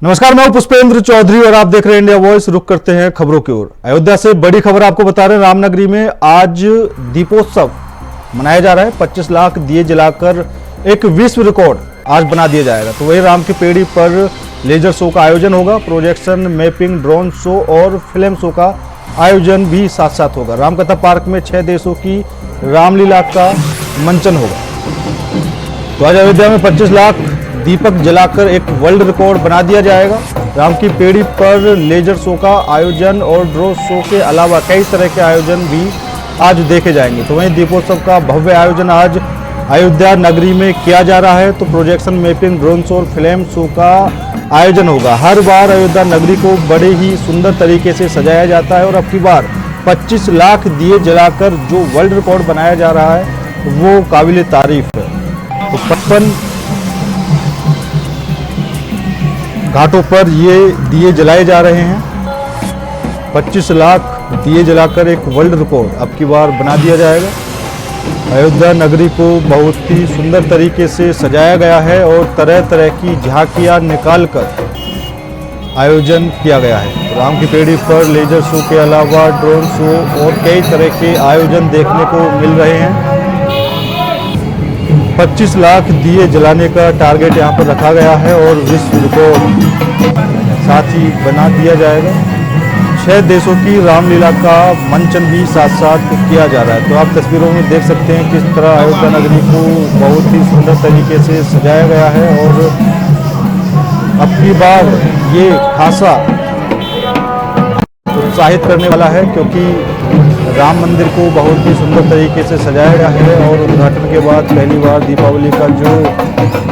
नमस्कार, मैं हूं पुष्पेंद्र चौधरी और आप देख रहे हैं इंडिया वॉइस। रुक करते हैं खबरों की ओर। अयोध्या से बड़ी खबर आपको बता रहे हैं। रामनगरी में आज दीपोत्सव मनाया जा रहा है। 25 लाख दिए जलाकर एक विश्व रिकॉर्ड आज बना दिया जाएगा। तो वही राम की पेड़ी पर लेजर शो का आयोजन होगा, प्रोजेक्शन, मैपिंग, ड्रोन शो और फिल्म शो का आयोजन भी साथ साथ होगा। रामकथा पार्क में 6 देशों की रामलीला का मंचन होगा। तो आज अयोध्या में 25 लाख दीपक जलाकर एक वर्ल्ड रिकॉर्ड बना दिया जाएगा। राम की पेड़ी पर लेजर शो का आयोजन और ड्रोन शो के अलावा कई तरह के आयोजन भी आज देखे जाएंगे। तो वहीं दीपोत्सव का भव्य आयोजन आज अयोध्या नगरी में किया जा रहा है। तो प्रोजेक्शन, मैपिंग, ड्रोन शो और फिल्म शो का आयोजन होगा। हर बार अयोध्या नगरी को बड़े ही सुंदर तरीके से सजाया जाता है और अब की बार 25 लाख दिए जलाकर जो वर्ल्ड रिकॉर्ड बनाया जा रहा है वो काबिल तारीफ है। तो 55 घाटों पर ये दिए जलाए जा रहे हैं। 25 लाख दिए जलाकर एक वर्ल्ड रिकॉर्ड अब की बार बना दिया जाएगा। अयोध्या नगरी को बहुत ही सुंदर तरीके से सजाया गया है और तरह तरह की झांकियां निकालकर आयोजन किया गया है। राम की पेड़ी पर लेजर शो के अलावा ड्रोन शो और कई तरह के आयोजन देखने को मिल रहे हैं। 25 लाख दिए जलाने का टारगेट यहाँ पर रखा गया है और विश्व रिकॉर्ड साथ ही बना दिया जाएगा। 6 देशों की रामलीला का मंचन भी साथ साथ किया जा रहा है। तो आप तस्वीरों में देख सकते हैं किस तरह अयोध्या नगरी को बहुत ही सुंदर तरीके से सजाया गया है और अब की बार ये खासा उत्साहित करने वाला है क्योंकि राम मंदिर को बहुत ही सुंदर तरीके से सजाया गया है और उद्घाटन के बाद पहली बार दीपावली का जो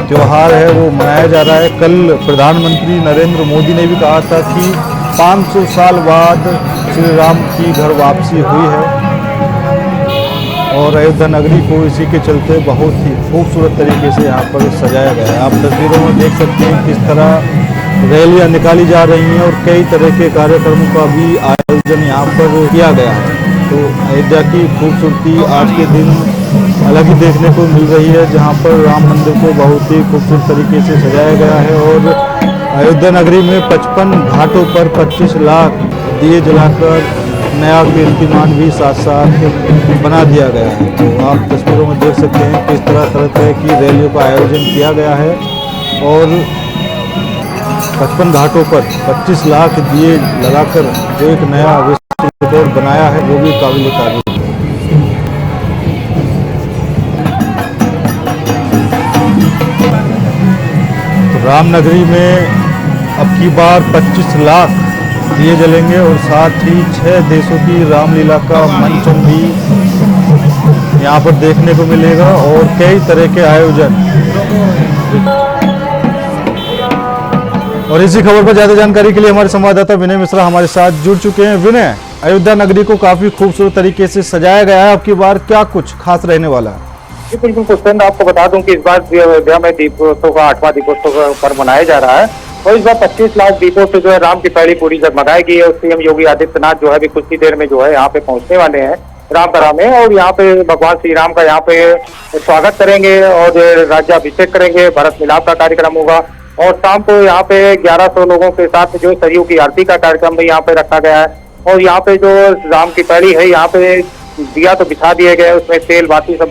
त्यौहार है वो मनाया जा रहा है। कल प्रधानमंत्री नरेंद्र मोदी ने भी कहा था कि 500 साल बाद श्री राम की घर वापसी हुई है और अयोध्या नगरी को इसी के चलते बहुत ही खूबसूरत तरीके से यहाँ पर सजाया गया है। आप तस्वीरों में देख सकते हैं किस तरह रैलियाँ निकाली जा रही हैं और कई तरह के कार्यक्रमों का भी आयोजन यहाँ पर किया गया है। तो अयोध्या की खूबसूरती आज के दिन अलग ही देखने को मिल रही है, जहाँ पर राम मंदिर को बहुत ही खूबसूरत तरीके से सजाया गया है और अयोध्या नगरी में 55 घाटों पर 25 लाख दिए जलाकर नया कीर्तिमान भी साथ साथ बना दिया गया है। तो आप तस्वीरों में देख सकते हैं किस तरह तरह की रैलियों का आयोजन किया गया है और 55 घाटों पर 25 लाख दिए लगाकर जो एक नया विश्व रिकॉर्ड बनाया है वो भी काबिल तारीफ है। तो रामनगरी में अब की बार 25 लाख दिए जलेंगे और साथ ही 6 देशों की रामलीला का मंचन भी यहाँ पर देखने को मिलेगा और कई तरह के आयोजन। और इसी खबर पर ज्यादा जानकारी के लिए हमारे संवाददाता विनय मिश्रा हमारे साथ जुड़ चुके हैं। विनय, अयोध्या नगरी को काफी खूबसूरत तरीके से सजाया गया है, अब की बार क्या कुछ खास रहने वाला है? जी बिल्कुल पुष्पेंद्र, आपको बता दूं कि इस बार अयोध्या में दीपोत्सव का 8वां दीपोत्सव पर मनाया जा रहा है और इस बार 25 लाख दीपों से जो है राम की पेड़ी पूरी जगमगाएगी और सीएम योगी आदित्यनाथ जो है अभी कुछ ही देर में जो है यहाँ पे पहुंचने वाले हैं रामतरा में और यहाँ पे भगवान श्री राम का यहाँ पे स्वागत करेंगे और राज्याभिषेक करेंगे, भरत मिलाप का कार्यक्रम होगा और शाम को यहाँ पे 1100 लोगों के साथ जो सरयू की आरती का कार्यक्रम भी यहाँ पे रखा गया है और यहाँ पे जो राम की पेड़ी है यहाँ पे दिया तो बिछा दिए गए, उसमें तेल बाती सब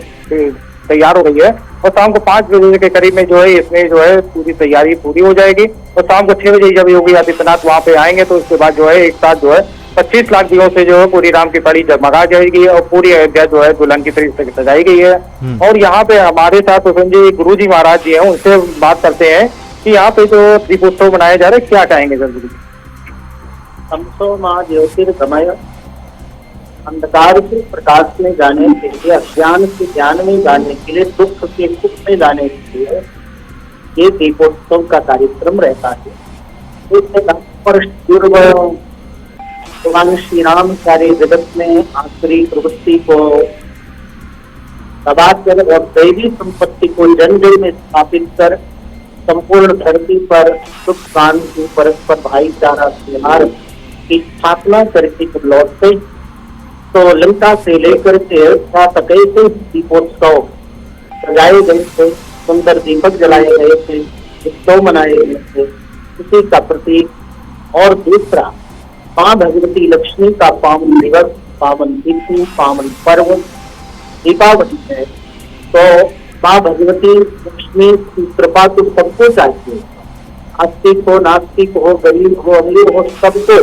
तैयार हो गई है और शाम को 5 बजे के करीब में जो है इसमें जो है पूरी तैयारी पूरी हो जाएगी और शाम को 6 बजे जब योगी आदित्यनाथ वहाँ पे आएंगे तो उसके बाद जो है एक साथ जो है 25 लाख दियों से जो है पूरी राम की पेड़ी जगमगा जाएगी और पूरी अयोध्या जो है दुल्हन की तरीके से सजाई गई है। और यहाँ पे हमारे साथ जी गुरु जी महाराज जी हैं, उनसे बात करते हैं कि यहाँ पे जो दीपोत्सव मनाया जा रहा है क्या कहेंगे जरूरी? हमसो माँ ज्योतिर्गमय, अंधकार से प्रकाश में जाने के लिए, अज्ञान से ज्ञान में जाने के लिए, दुख से सुख में जाने के लिए ये दीपोत्सव का कार्यक्रम रहता है। भगवान श्री राम सारे जगत में आखिरी प्रवृत्ति को सदाचार और दैवी संपत्ति को जन जन में स्थापित कर संपूर्ण धरती पर सुख शांति परस्पर भाईचारा त्योहार की स्थापना करके लौटते तो लंका से लेकर के अयोध्या तक ऐसे दीपोत्सव सजाए गए थे, सुंदर दीपक जलाए गए थे, उत्सव मनाए गए थे। इस खुशी का प्रतीक और दूसरा माँ भगवती लक्ष्मी का पावन दिवस, पावन तिथि, पावन पर्व दीपावली है। तो माँ भगवती लक्ष्मी की कृपा तो सबको चाहिए, आस्तिक हो, नास्तिक हो, गरीब हो, अमीर हो, सबको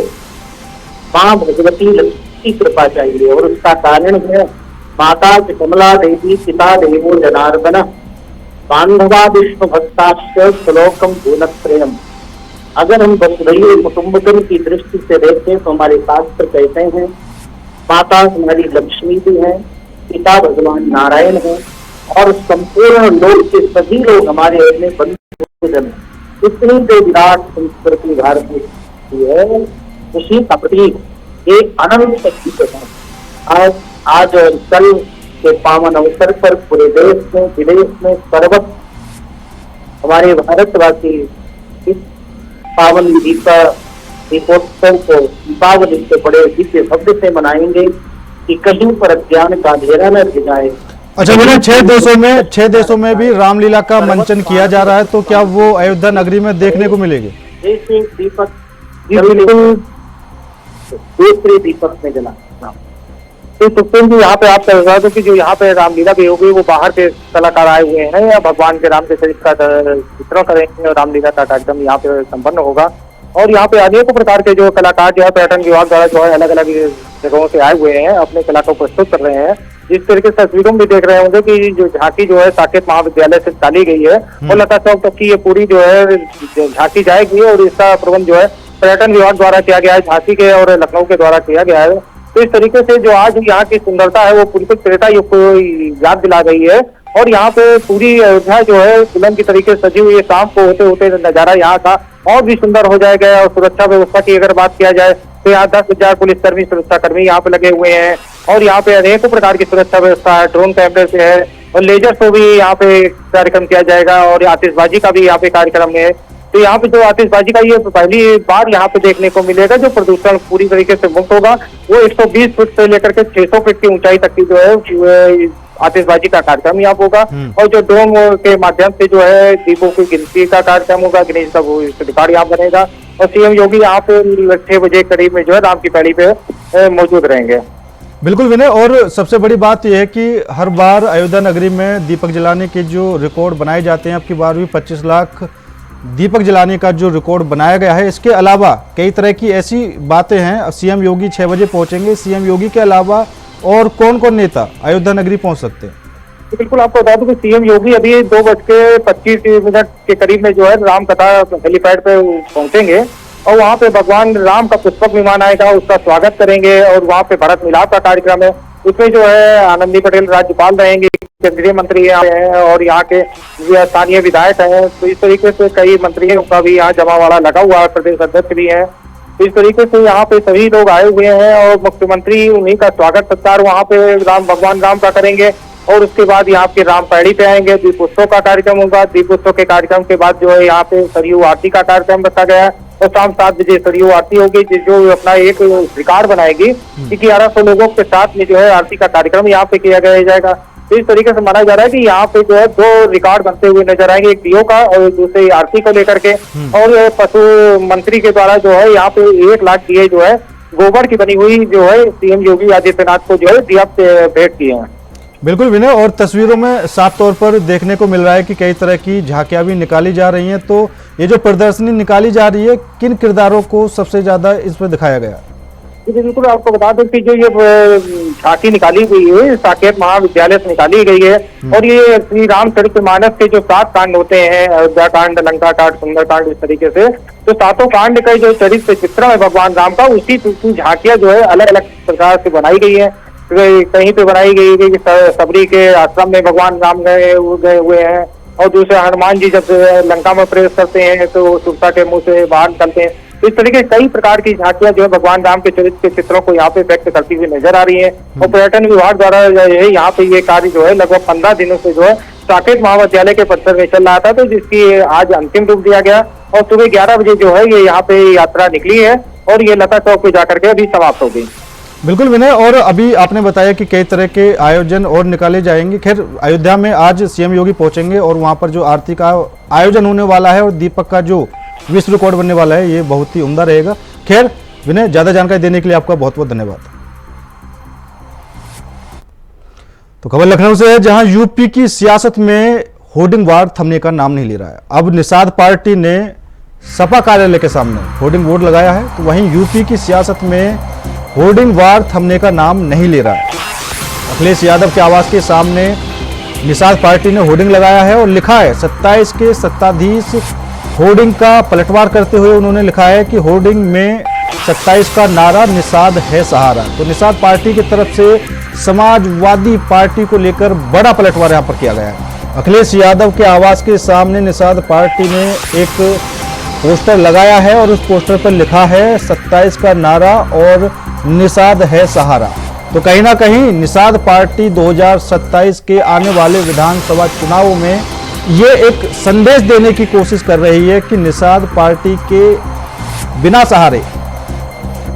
माँ भगवती लक्ष्मी की कृपा चाहिए। और उसका कारण है माता कमला देवी पिता देवो जनार्दन बांधवा विष्णु भक्ताश्च श्लोकम भूनत्रयम्। अगर हम वसुधैव कुटुंबकम की दृष्टि से देखें तो हमारे शास्त्र कहते हैं माता हमारी लक्ष्मी भी है, पिता भगवान नारायण है और संपूर्ण लोक के सभी लोग हमारे अपने बंधुजन। इतनी जो विराट संस्कृति भारत की है, उसी का प्रतीक एक अनंत शक्ति के साथ आज और कल के पावन अवसर पर पूरे देश में विदेश में सर्वत्र हमारे भारतवासी इस पावन दीपोत्सव को दीपावली के बड़े दिव्य भव्य से मनाएंगे कि कहीं पर अज्ञान का अंधेरा न गिर जाए। अच्छा मैंने 6 देशों में भी रामलीला का मंचन किया जा रहा है, तो क्या वो अयोध्या नगरी में देखने को मिलेगी? जैसे दीपक बिल्कुल दूसरे दीपक में जला। तो सुप्रीम जी यहाँ पे आप कह रहे हो कि जो यहाँ पे रामलीला भी होगी वो बाहर के कलाकार आए हुए हैं या भगवान के राम के चरित्र का चित्रण करेंगे और रामलीला का कार्यक्रम यहाँ पे संपन्न होगा। और यहाँ पे अनेकों प्रकार के जो कलाकार जो है पर्यटन विभाग द्वारा जो है अलग अलग जगहों से आए हुए हैं, अपने कला को प्रस्तुत कर रहे हैं। जिस तरीके से तस्वीरों में भी देख रहे होंगे कि जो झांकी जो है साकेत महाविद्यालय से निकाली गई है और लता चौक तक की ये पूरी जो है झांकी जाएगी और इसका प्रबंध जो है पर्यटन विभाग द्वारा किया गया है, झांसी के और लखनऊ के द्वारा किया गया है। तो इस तरीके से जो आज यहाँ की सुंदरता है वो पूरी त्रेता युग को याद दिला गई है। और यहाँ पे पूरी अयोध्या जो है फिल्म की तरीके से सजी हुई है। शाम को होते होते नजारा यहाँ का और भी सुंदर हो जाएगा। और सुरक्षा व्यवस्था की अगर बात किया जाए तो यहाँ 10,000 पुलिसकर्मी सुरक्षाकर्मी यहाँ पे लगे हुए हैं और यहाँ पे अनेकों प्रकार की सुरक्षा व्यवस्था है, ड्रोन कैमरे से है और लेजर शो भी यहाँ पे कार्यक्रम किया जाएगा और आतिशबाजी का भी यहाँ पे कार्यक्रम है। तो यहाँ पे जो आतिशबाजी का ये पहली बार यहाँ पे देखने को मिलेगा, जो प्रदूषण पूरी तरीके से मुक्त होगा। वो 120 फीट से लेकर के 600 फीट की ऊंचाई तक की जो है आतिशबाजी का कार्यक्रम यहाँ होगा। और जो ड्रोन के माध्यम से जो है दीपों की गिनती का कार्यक्रम होगा, गणेश का वो रिकॉर्ड यहाँ बनेगा। और सीएम योगी यहाँ पे 6 बजे करीब में जो है राम की पैड़ी पे मौजूद रहेंगे। बिल्कुल विनय, और सबसे बड़ी बात यह है कि हर बार अयोध्या नगरी में दीपक जलाने के जो रिकॉर्ड बनाए जाते हैं, अब की बार भी 25 लाख दीपक जलाने का जो रिकॉर्ड बनाया गया है। इसके अलावा कई तरह की ऐसी बातें हैं। सीएम योगी 6 बजे पहुंचेंगे। सीएम योगी के अलावा और कौन कौन नेता अयोध्या नगरी पहुंच सकते हैं? तो बिल्कुल आपको बता दूं कि सीएम योगी अभी 2:25 के करीब में जो है रामकथा हेलीपैड पे पहुंचेंगे और वहां पे भगवान राम का पुष्पक विमान आएगा, उसका स्वागत करेंगे। और वहां पे भरत मिलाप का कार्यक्रम है, उसमें जो है आनंदी पटेल राज्यपाल रहेंगे, केंद्रीय मंत्री हैं और यहाँ के स्थानीय विधायक हैं। तो इस तरीके से कई मंत्रियों का भी यहाँ जमावड़ा लगा हुआ है, प्रदेश अध्यक्ष भी हैं। इस तरीके से यहाँ पे सभी लोग आए हुए हैं और मुख्यमंत्री उन्हीं का स्वागत सत्कार वहाँ पे भगवान राम का करेंगे। और उसके बाद यहाँ के राम पैड़ी पे आएंगे, दीपोत्सव का कार्यक्रम होगा। दीपोत्सव के कार्यक्रम के बाद जो है यहाँ पे सरयू आरती का कार्यक्रम रखा गया है और शाम 7 बजे सरयू आरती होगी, जो अपना एक रिकॉर्ड बनाएगी कि 1100 लोगों के साथ में जो है आरती का कार्यक्रम यहाँ पे किया जाएगा। तो इस तरीके से माना जा रहा है कि यहाँ पे जो है 2 रिकॉर्ड बनते हुए नजर आएंगे, एक डीओ का और दूसरे आरती को लेकर के। और पशु मंत्री के द्वारा जो है यहाँ पे 1 लाख दिए जो है गोबर की बनी हुई जो है सीएम योगी आदित्यनाथ को जो है दिया भेंट किए हैं। बिल्कुल विनय, और तस्वीरों में साफ तौर पर देखने को मिल रहा है कि कई तरह की झांकियां भी निकाली जा रही हैं। तो ये जो प्रदर्शनी निकाली जा रही है, किन किरदारों को सबसे ज्यादा इसमें दिखाया गया? बिल्कुल आपको बता दूं कि जो ये झांकी निकाली गई है साकेत महाविद्यालय से निकाली गई है और ये श्री रामचरितमानस के जो 7 कांड होते हैं, अयोध्या कांड, लंका कांड, सुंदर कांड, इस तरीके से तो 7 कांड का जो चरित्र चित्रण है भगवान राम का, उसी झांकियां जो है अलग अलग प्रकार से बनाई गई है। कहीं पे बनाई गई कि सबरी के आश्रम में भगवान राम गए हुए हैं और दूसरे हनुमान जी जब लंका में प्रवेश करते हैं तो सुरसा के मुंह से बाहर निकलते हैं। तो इस तरीके कई प्रकार की झांकियां जो है भगवान राम के चरित्र के चित्रों को यहाँ पे व्यक्त करती हुई नजर आ रही है। और पर्यटन विभाग द्वारा यहाँ पे ये कार्य जो है लगभग 15 दिनों से जो है साकेत महाविद्यालय के परिसर में चल रहा था, तो जिसकी आज अंतिम रूप दिया गया और सुबह 11 बजे जो है ये यहाँ पे यात्रा निकली है और ये लता चौक पे जाकर के अभी समाप्त हो गई। बिल्कुल विनय, और अभी आपने बताया कि कई तरह के आयोजन और निकाले जाएंगे। खैर, अयोध्या में आज सीएम योगी पहुंचेंगे और वहां पर जो आरती का आयोजन होने वाला है और दीपक का जो विश्व रिकॉर्ड बनने वाला है, ये बहुत ही उम्दा रहेगा। खैर विनय, ज्यादा जानकारी देने के लिए आपका बहुत बहुत धन्यवाद। तो खबर लखनऊ से है, जहां यूपी की सियासत में होर्डिंग वार थमने का नाम नहीं ले रहा है। अब निषाद पार्टी ने सपा कार्यालय के सामने होर्डिंग बोर्ड लगाया है, तो वहीं यूपी की सियासत में होर्डिंग वार थमने का नाम नहीं ले रहा है। अखिलेश यादव के आवास के सामने निषाद पार्टी ने होर्डिंग लगाया है और लिखा है 27 के सत्ताधीश। होर्डिंग का पलटवार करते हुए उन्होंने लिखा है कि होर्डिंग में 27 का नारा निषाद है सहारा। तो निषाद पार्टी की तरफ से समाजवादी पार्टी को लेकर बड़ा पलटवार यहां पर किया गया है। अखिलेश यादव के आवास के सामने निषाद पार्टी ने एक पोस्टर लगाया है और उस पोस्टर पर लिखा है 27 का नारा और निषाद है सहारा। तो कहीं ना कहीं निषाद पार्टी 2027 के आने वाले विधानसभा चुनावों में ये एक संदेश देने की कोशिश कर रही है कि निषाद पार्टी के बिना सहारे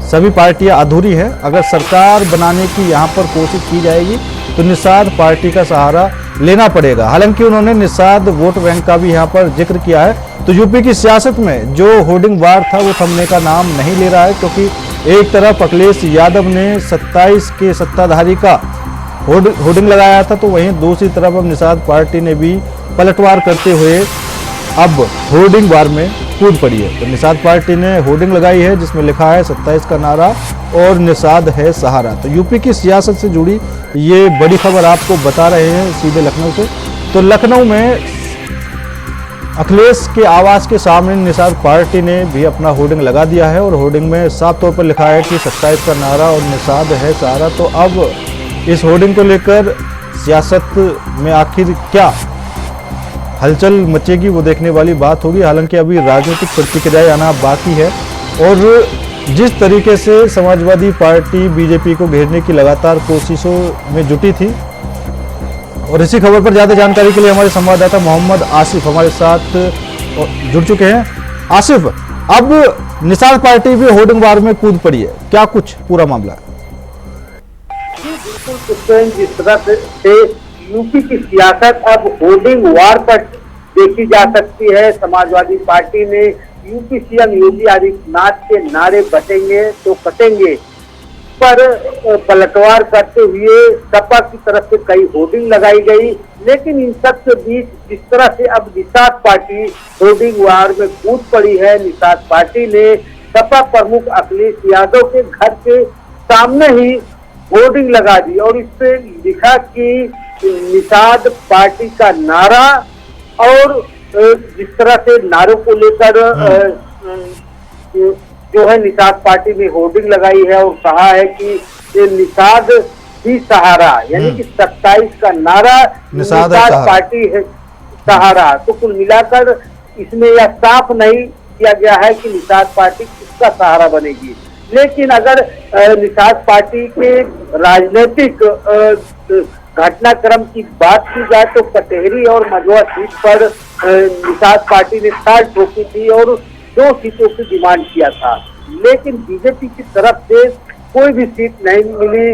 सभी पार्टियां अधूरी है। अगर सरकार बनाने की यहां पर कोशिश की जाएगी तो निषाद पार्टी का सहारा लेना पड़ेगा। हालांकि उन्होंने निषाद वोट बैंक का भी यहां पर जिक्र किया है। तो यूपी की सियासत में जो होर्डिंग वार था वो थमने का नाम नहीं ले रहा है, क्योंकि एक तरफ अखिलेश यादव ने 27 के सत्ताधारी का होर्डिंग लगाया था, तो वहीं दूसरी तरफ अब निषाद पार्टी ने भी पलटवार करते हुए अब होर्डिंग वार में कूद पड़ी है। तो निषाद पार्टी ने होर्डिंग लगाई है जिसमें लिखा है 27 का नारा और निषाद है सहारा। तो यूपी की सियासत से जुड़ी ये बड़ी खबर आपको बता रहे हैं सीधे लखनऊ से। तो लखनऊ में अखिलेश के आवास के सामने निषाद पार्टी ने भी अपना होर्डिंग लगा दिया है और होर्डिंग में साफ तौर पर लिखा है कि 27 का नारा और निषाद है सहारा। तो अब इस होर्डिंग को लेकर सियासत में आखिर क्या हलचल मचेगी वो देखने वाली बात होगी। हालांकि अभी राजनीतिक प्रतिक्रियाएं आना बाकी है और जिस तरीके से समाजवादी पार्टी बीजेपी को घेरने की लगातार कोशिशों में जुटी थी, और इसी खबर पर ज्यादा जानकारी के लिए हमारे संवाददाता मोहम्मद आसिफ हमारे साथ जुड़ चुके हैं। आसिफ, अब निषाद पार्टी भी होर्डिंग वार में कूद पड़ी है, क्या कुछ पूरा मामला है? बिल्कुल, जिस तरह से यूपी की सियासत अब होर्डिंग वार पर देखी जा सकती है। समाजवादी पार्टी ने यूपी सीएम योगी आदित्यनाथ के नारे बटेंगे तो कटेंगे पर पलटवार करते हुए सपा की तरफ से कई होर्डिंग लगाई गई। लेकिन इन सब के बीच जिस तरह से अब निषाद पार्टी होर्डिंग वार में कूद पड़ी है, निषाद पार्टी ने सपा प्रमुख अखिलेश यादव के घर के सामने ही होर्डिंग लगा दी और इस पे लिखा कि निषाद पार्टी का नारा, और जिस तरह से नारों को लेकर जो है निषाद पार्टी ने होर्डिंग लगाई है और कहा है कि निषाद ही सहारा, यानी कि 27 का नारा निषाद पार्टी है सहारा। तो कुल मिलाकर इसमें यह साफ नहीं किया गया है कि निषाद पार्टी किसका सहारा बनेगी। लेकिन अगर निषाद पार्टी के राजनीतिक घटनाक्रम की बात की जाए तो कटेहरी और मझौआ सीट पर निषाद पार्टी ने ताल ठोकी थी और 2 सीटों की डिमांड किया था, लेकिन बीजेपी की तरफ से कोई भी सीट नहीं मिली।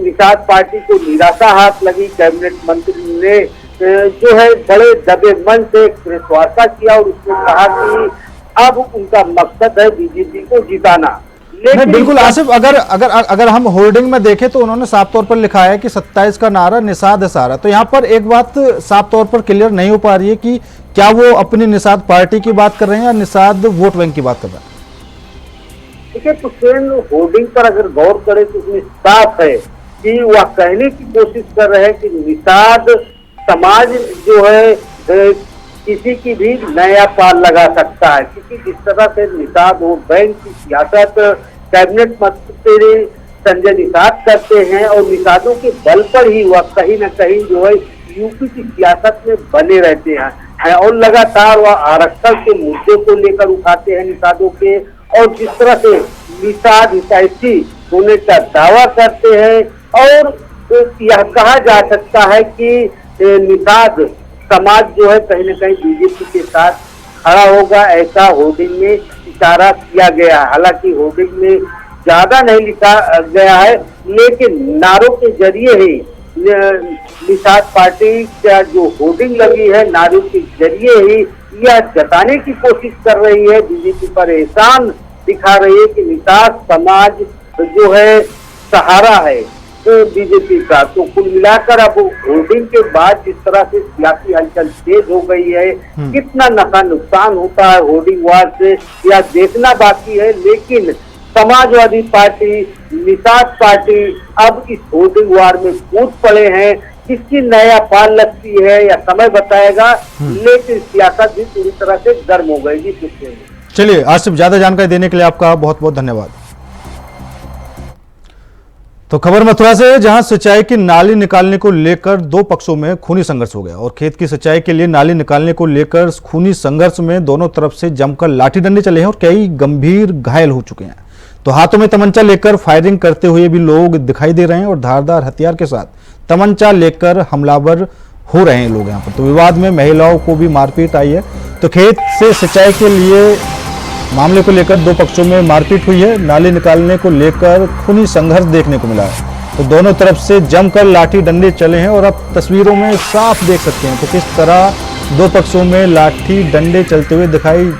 निषाद पार्टी को निराशा हाथ लगी। कैबिनेट मंत्री ने जो है बड़े दबे मन से प्रेस वार्ता किया और उसने कहा कि अब उनका मकसद है बीजेपी को जिताना। नहीं, बिल्कुल आसिफ, अगर हम होर्डिंग में देखें तो उन्होंने साफ तौर पर लिखा है कि 27 का नारा निषाद है सहारा। तो यहाँ पर एक बात साफ तौर पर क्लियर नहीं हो पा रही है कि क्या वो अपनी निषाद पार्टी की बात कर रहे हैं या निषाद वोट बैंक की बात कर रहे हैं। देखिए, तो होर्डिंग पर अगर गौर करें तो उसमें साफ है कि वह कहने की कोशिश कर रहे हैं कि निषाद समाज जो है किसी की भी नया पाल लगा सकता है, क्योंकि जिस तरह से निषाद वोट बैंक की सियासत कैबिनेट मंत्री संजय निषाद करते हैं और निषादों के बल पर ही वह कहीं न कहीं जो है यूपी की सियासत में बने रहते हैं और लगातार वह आरक्षण के मुद्दे को लेकर उठाते हैं निषादों के, और जिस तरह से निषाद हितैषी होने का दावा करते हैं और यह कहा जा सकता है कि निषाद समाज जो है कहीं न कहीं बीजेपी के साथ खड़ा होगा, ऐसा होर्डिंग में इशारा किया गया। हालांकि होर्डिंग में ज्यादा नहीं लिखा गया है, लेकिन नारों के जरिए ही निषाद पार्टी का जो होर्डिंग लगी है, नारों के जरिए ही यह जताने की कोशिश कर रही है, बीजेपी पर एहसान दिखा रही है कि निषाद समाज जो है सहारा है तो बीजेपी का। तो कुल मिलाकर अब होर्डिंग के बाद जिस तरह से सियासी हलचल तेज हो गई है, कितना नफा नुकसान होता है होर्डिंग वार से यह देखना बाकी है। लेकिन समाजवादी पार्टी, निषाद पार्टी अब इस होर्डिंग वार में कूद पड़े हैं। किसकी नया पाल लगती है या समय बताएगा, लेकिन सियासत भी पूरी तरह से गर्म हो गई जी। चलिए, आज सिर्फ ज्यादा जानकारी देने के लिए आपका बहुत बहुत धन्यवाद। तो खबर मथुरा से है, जहां सिंचाई की नाली निकालने को लेकर दो पक्षों में खूनी संघर्ष हो गया और खेत की सिंचाई के लिए नाली निकालने को लेकर खूनी संघर्ष में दोनों तरफ से जमकर लाठी डंडे चले हैं और कई गंभीर घायल हो चुके हैं। तो हाथों में तमंचा लेकर फायरिंग करते हुए भी लोग दिखाई दे रहे हैं और धारदार हथियार के साथ तमंचा लेकर हमलावर हो रहे हैं लोग यहाँ पर। तो विवाद में महिलाओं को भी मारपीट आई है। तो खेत से सिंचाई के लिए मामले को लेकर दो पक्षों में मारपीट हुई है। नाली निकालने को लेकर खूनी संघर्ष देखने को मिला है। तो दोनों तरफ से जमकर लाठी डंडे चले हैं और अब तस्वीरों में साफ देख सकते हैं तो किस तरह दो पक्षों में लाठी डंडे चलते हुए दिखाई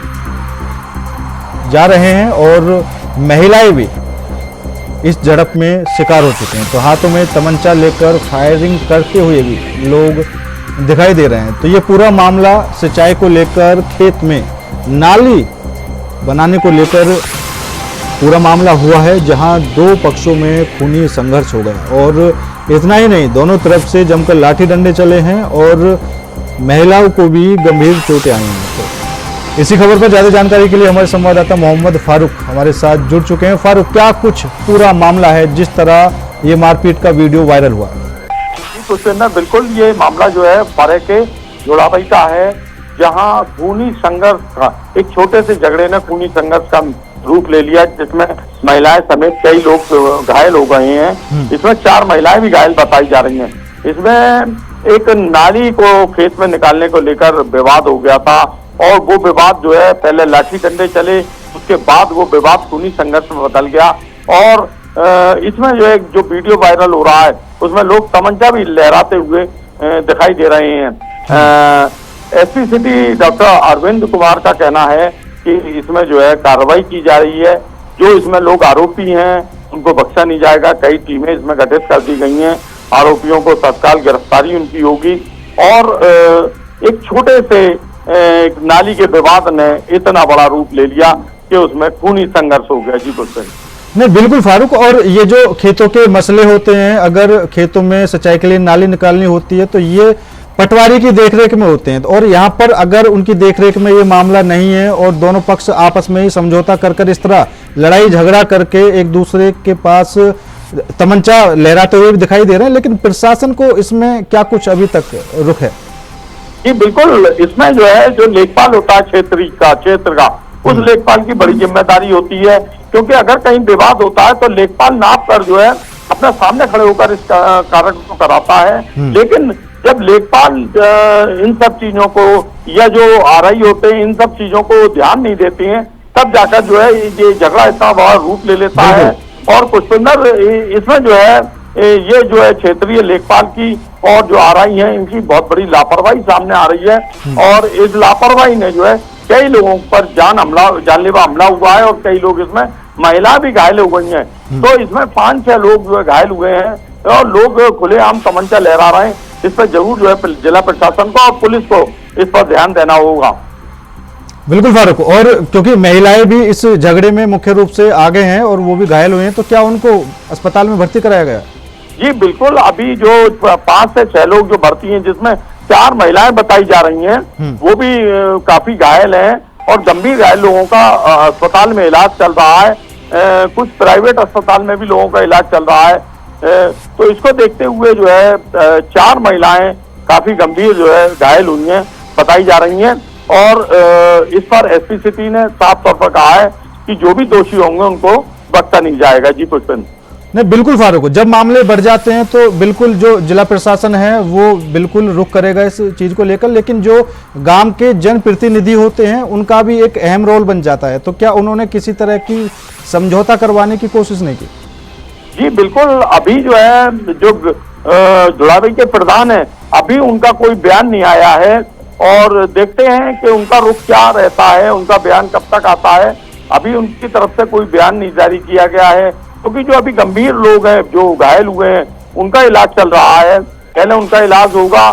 जा रहे हैं और महिलाएं भी इस झड़प में शिकार हो चुके हैं। तो हाथों में तमंचा लेकर फायरिंग करते हुए भी लोग दिखाई दे रहे हैं। तो ये पूरा मामला सिंचाई को लेकर खेत में नाली बनाने को लेकर पूरा मामला हुआ है, जहां दो पक्षों में खूनी संघर्ष हो गया। और इतना ही नहीं, दोनों तरफ से जमकर लाठी डंडे चले हैं और महिलाओं को भी गंभीर चोटें आई हैं। तो इसी खबर पर ज्यादा जानकारी के लिए हमारे संवाददाता मोहम्मद फारूक हमारे साथ जुड़ चुके हैं। फारूक, क्या कुछ पूरा मामला है जिस तरह ये मारपीट का वीडियो वायरल हुआ? बिल्कुल, ये मामला जो है फारे के जोड़ाबाई का है, जहां खूनी संघर्ष का एक छोटे से झगड़े ने खूनी संघर्ष का रूप ले लिया, जिसमें महिलाएं समेत कई लोग घायल हो गए हैं। इसमें 4 महिलाएं भी घायल बताई जा रही हैं। इसमें एक नाली को खेत में निकालने को लेकर विवाद हो गया था और वो विवाद जो है पहले लाठी डंडे चले, उसके बाद वो विवाद खूनी संघर्ष में बदल गया। और इसमें जो एक जो वीडियो वायरल हो रहा है उसमें लोग तमंचा भी लहराते हुए दिखाई दे रहे हैं। SP city doctor Arvind Kumar का कहना है कि इसमें जो है कार्रवाई की जा रही है। जो इसमें लोग आरोपी हैं उनको बख्शा नहीं जाएगा। कई टीमें इसमें गठित कर दी गई हैं। आरोपियों को तत्काल गिरफ्तारी उनकी होगी। और एक छोटे से एक नाली के विवाद ने इतना बड़ा रूप ले लिया कि उसमें खूनी संघर्ष हो गया। जी कुछ नहीं, बिल्कुल फारूक। और ये जो खेतों के मसले होते हैं, अगर खेतों में सिंचाई के लिए नाली निकालनी होती है तो ये पटवारी की देखरेख में होते हैं। और यहाँ पर अगर उनकी देखरेख में ये मामला नहीं है और दोनों पक्ष आपस में ही समझौता कर इस तरह लड़ाई झगड़ा करके एक दूसरे के पास तमंचा लहराते हुए भी दिखाई दे रहे हैं, लेकिन प्रशासन को इसमें क्या कुछ अभी तक रुख है? जी बिल्कुल, इसमें जो है जो लेखपाल होता है क्षेत्र का उस लेखपाल की बड़ी जिम्मेदारी होती है, क्योंकि अगर कहीं विवाद होता है तो लेखपाल नाप कर जो है अपने सामने खड़े होकर इस कार्य को कराता है। लेकिन जब लेखपाल इन सब चीजों को या जो आरआई होते हैं इन सब चीजों को ध्यान नहीं देते हैं, तब जाकर जो है ये झगड़ा इतना बड़ा रूप ले लेता है। और पुष्पिंदर, इसमें जो है ये जो है क्षेत्रीय लेखपाल की और जो आरआई है इनकी बहुत बड़ी लापरवाही सामने आ रही है। और इस लापरवाही ने जो है कई लोगों पर जानलेवा हमला हुआ है और कई लोग इसमें महिला भी घायल हो गई हैं। तो इसमें 5-6 लोग जो है घायल हुए हैं और लोग खुलेआम तमंचा लहरा रहे हैं। इस पर जरूर जो है जिला प्रशासन को और पुलिस को इस पर ध्यान देना होगा। बिल्कुल फारूक। और क्योंकि महिलाएं भी इस झगड़े में मुख्य रूप से आगे हैं और वो भी घायल हुए हैं, तो क्या उनको अस्पताल में भर्ती कराया गया? जी बिल्कुल, अभी जो 5 से 6 लोग जो भर्ती हैं, जिसमें 4 महिलाएं बताई जा रही हैं, वो भी काफी घायल हैं और गंभीर घायल लोगों का अस्पताल में इलाज चल रहा है। कुछ प्राइवेट अस्पताल में भी लोगों का इलाज चल रहा है। तो इसको देखते हुए जो है 4 महिलाएं काफी गंभीर जो है घायल हुई हैं बताई जा रही हैं। और इस पर एसपी सिटी ने साफ तौर पर कहा है कि जो भी दोषी होंगे उनको बख्शा नहीं जाएगा। जी पुष्पिंदर। नहीं, बिल्कुल फारूक। जब मामले बढ़ जाते हैं तो बिल्कुल जो जिला प्रशासन है वो बिल्कुल रुख करेगा इस चीज को लेकर, लेकिन जो गांव के जनप्रतिनिधि होते हैं उनका भी एक अहम रोल बन जाता है। तो क्या उन्होंने किसी तरह की समझौता करवाने की कोशिश नहीं की? जी बिल्कुल, अभी जो है जो जुड़ावी के प्रधान है, अभी उनका कोई बयान नहीं आया है और देखते हैं कि उनका रुख क्या रहता है, उनका बयान कब तक आता है। अभी उनकी तरफ से कोई बयान नहीं जारी किया गया है, क्योंकि जो अभी गंभीर लोग हैं, जो घायल हुए हैं, उनका इलाज चल रहा है। पहले उनका इलाज होगा,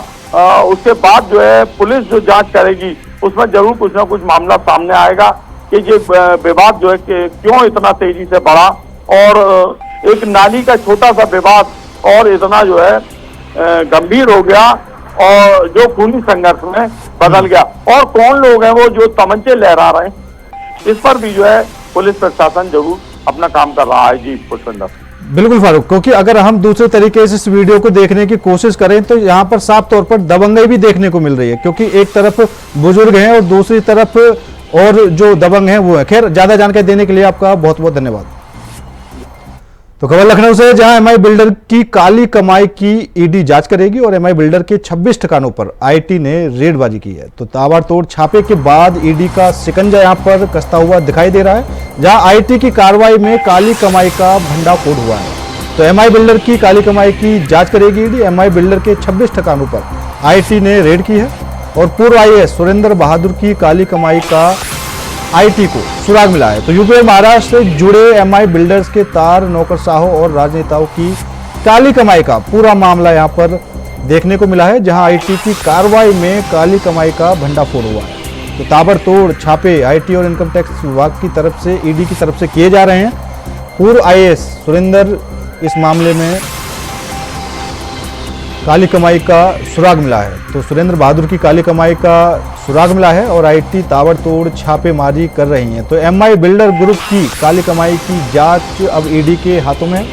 उसके बाद जो है पुलिस जो जांच करेगी उसमें जरूर कुछ ना कुछ मामला सामने आएगा कि ये विवाद जो है कि क्यों इतना तेजी से बढ़ा, और एक नाली का छोटा सा विवाद और इतना जो है गंभीर हो गया और जो खूनी संघर्ष में बदल गया। और कौन लोग हैं वो जो तमंचे लहरा रहे हैं, इस पर भी जो है पुलिस प्रशासन जरूर अपना काम कर रहा है। जी पुष्पेंद्र। बिल्कुल फारूक, क्योंकि अगर हम दूसरे तरीके से इस वीडियो को देखने की कोशिश करें तो यहाँ पर साफ तौर पर दबंगई भी देखने को मिल रही है, क्योंकि एक तरफ बुजुर्ग हैं और दूसरी तरफ और जो दबंग हैं वो है। खैर, ज्यादा जानकारी देने के लिए आपका बहुत बहुत धन्यवाद। तो खबर लखनऊ से, जहां एमआई बिल्डर की काली कमाई की ईडी जांच करेगी और एमआई बिल्डर के 26 ठिकानों पर आईटी ने रेडबाजी की है। तो ताबड़तोड़ छापे के बाद ईडी का शिकंजा यहां पर कसता हुआ दिखाई दे रहा है, जहां आईटी की कार्रवाई में काली कमाई का भंडाफोड़ हुआ है। तो एमआई बिल्डर की काली कमाई की जांच करेगी ईडी। एमआई बिल्डर के 26 ठिकानों पर आईटी ने रेड की है और पूर्व आईएएस सुरेंद्र बहादुर की काली कमाई का आईटी को सुराग मिला है। तो यूपी और महाराष्ट्र से जुड़े एमआई बिल्डर्स के तार, नौकरशाहों और राजनेताओं की काली कमाई का पूरा मामला यहां पर देखने को मिला है, जहां आईटी की कार्रवाई में काली कमाई का भंडाफोड़ हुआ है। तो ताबड़तोड़ छापे आईटी और इनकम टैक्स विभाग की तरफ से, ईडी की तरफ से किए जा रहे हैं। पूर्व आईएएस सुरेंद्र इस मामले में काली कमाई का सुराग मिला है। तो सुरेंद्र बहादुर की काली कमाई का सुराग मिला है और आईटी ताबड़तोड़ छापेमारी कर रही है। तो एमआई बिल्डर ग्रुप की काली कमाई की जांच अब ईडी के हाथों में है।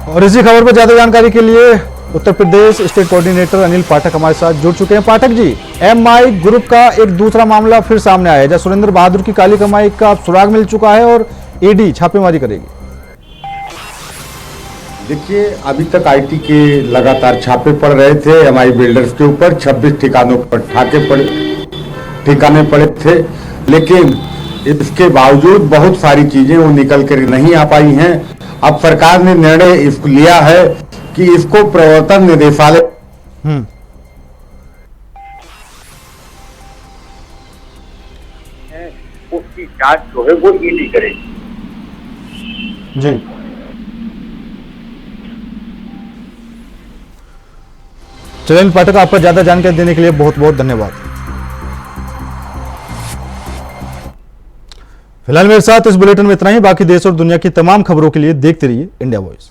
और इसी खबर पर ज्यादा जानकारी के लिए उत्तर प्रदेश स्टेट कोऑर्डिनेटर अनिल पाठक हमारे साथ जुड़ चुके हैं। पाठक जी, एमआई ग्रुप का एक दूसरा मामला फिर सामने आया है, जहां सुरेंद्र बहादुर की काली कमाई का सुराग मिल चुका है और ईडी छापेमारी करेगी। देखिए, अभी तक आईटी के लगातार छापे पड़ रहे थे एमआई बिल्डर्स के ऊपर। 26 ठिकानों पर ठिकाने पड़े थे, लेकिन इसके बावजूद बहुत सारी चीजें वो निकल कर नहीं आ पाई हैं। अब सरकार ने निर्णय इसको लिया है कि इसको प्रवर्तन निदेशालय उसकी जांच जो है वो ईडी करेगी। जी, चलिए पाठक, आपका ज्यादा जानकारी देने के लिए बहुत बहुत धन्यवाद। फिलहाल मेरे साथ इस बुलेटिन में इतना ही। बाकी देश और दुनिया की तमाम खबरों के लिए देखते रहिए इंडिया वॉइस।